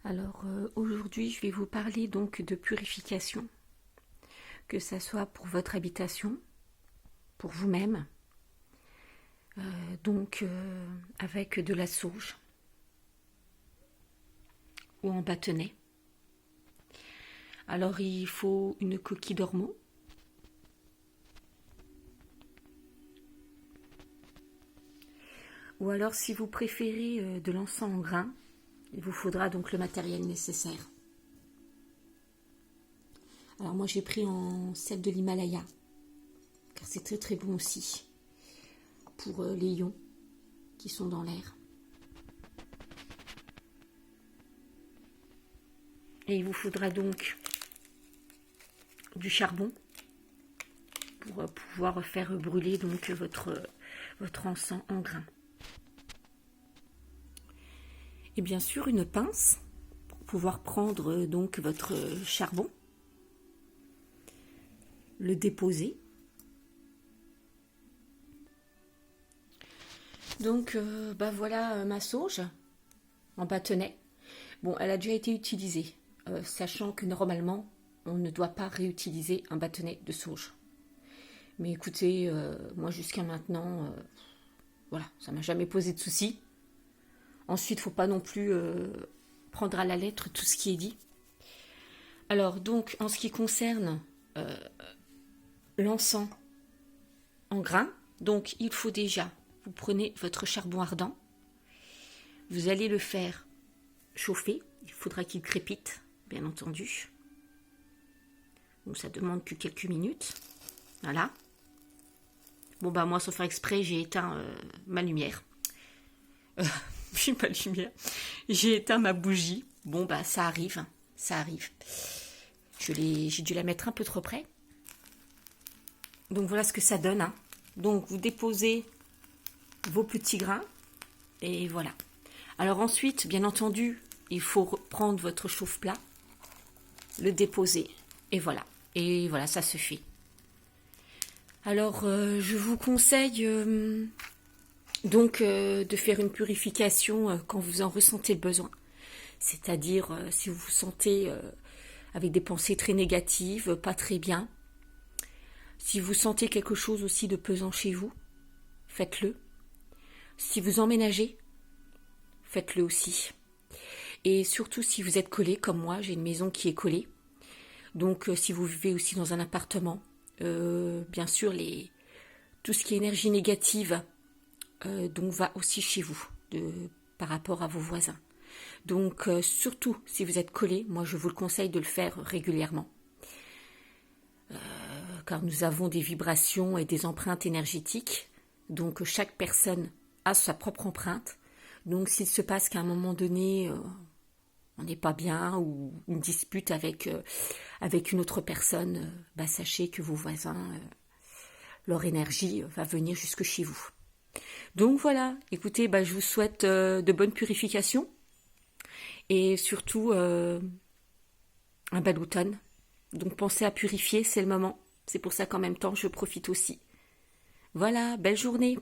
Alors aujourd'hui, je vais vous parler donc de purification, que ça soit pour votre habitation, pour vous-même, avec de la sauge ou en bâtonnet. Alors il faut une coquille d'ormeau, ou alors si vous préférez de l'encens en grains, il vous faudra donc le matériel nécessaire. Alors moi j'ai pris en sel de l'Himalaya, car c'est très très bon aussi pour les ions qui sont dans l'air. Et il vous faudra donc du charbon pour pouvoir faire brûler donc votre encens en grains. Et bien sûr une pince pour pouvoir prendre donc votre charbon, le déposer. Donc voilà ma sauge en bâtonnet. Bon, elle a déjà été utilisée, sachant que normalement on ne doit pas réutiliser un bâtonnet de sauge. Mais écoutez, moi jusqu'à maintenant, voilà, ça m'a jamais posé de soucis. Ensuite, il ne faut pas non plus prendre à la lettre tout ce qui est dit. Alors, donc, en ce qui concerne l'encens en grains, donc il faut déjà, vous prenez votre charbon ardent, vous allez le faire chauffer, il faudra qu'il crépite, bien entendu. Donc, ça demande que quelques minutes. Voilà. Bon, bah, moi, sans faire exprès, j'ai éteint ma lumière. J'ai pas de lumière. J'ai éteint ma bougie. Bon, bah, ça arrive. Ça arrive. J'ai dû la mettre un peu trop près. Donc, voilà ce que ça donne. Hein. Donc, vous déposez vos petits grains. Et voilà. Alors, ensuite, bien entendu, il faut prendre votre chauffe-plat, le déposer. Et voilà. Et voilà, ça se fait. Alors, je vous conseille de faire une purification quand vous en ressentez le besoin. C'est-à-dire si vous vous sentez avec des pensées très négatives, pas très bien. Si vous sentez quelque chose aussi de pesant chez vous, faites-le. Si vous emménagez, faites-le aussi. Et surtout si vous êtes collé, comme moi, j'ai une maison qui est collée. Donc si vous vivez aussi dans un appartement, bien sûr, tout ce qui est énergie négative donc va aussi chez vous par rapport à vos voisins. Donc surtout si vous êtes collé, moi je vous le conseille de le faire régulièrement. Car nous avons des vibrations et des empreintes énergétiques. Donc chaque personne a sa propre empreinte. Donc s'il se passe qu'à un moment donné, on n'est pas bien ou une dispute avec une autre personne, sachez que vos voisins, leur énergie va venir jusque chez vous. Donc voilà, écoutez, je vous souhaite de bonnes purifications et surtout un bel automne. Donc pensez à purifier, c'est le moment. C'est pour ça qu'en même temps, je profite aussi. Voilà, belle journée.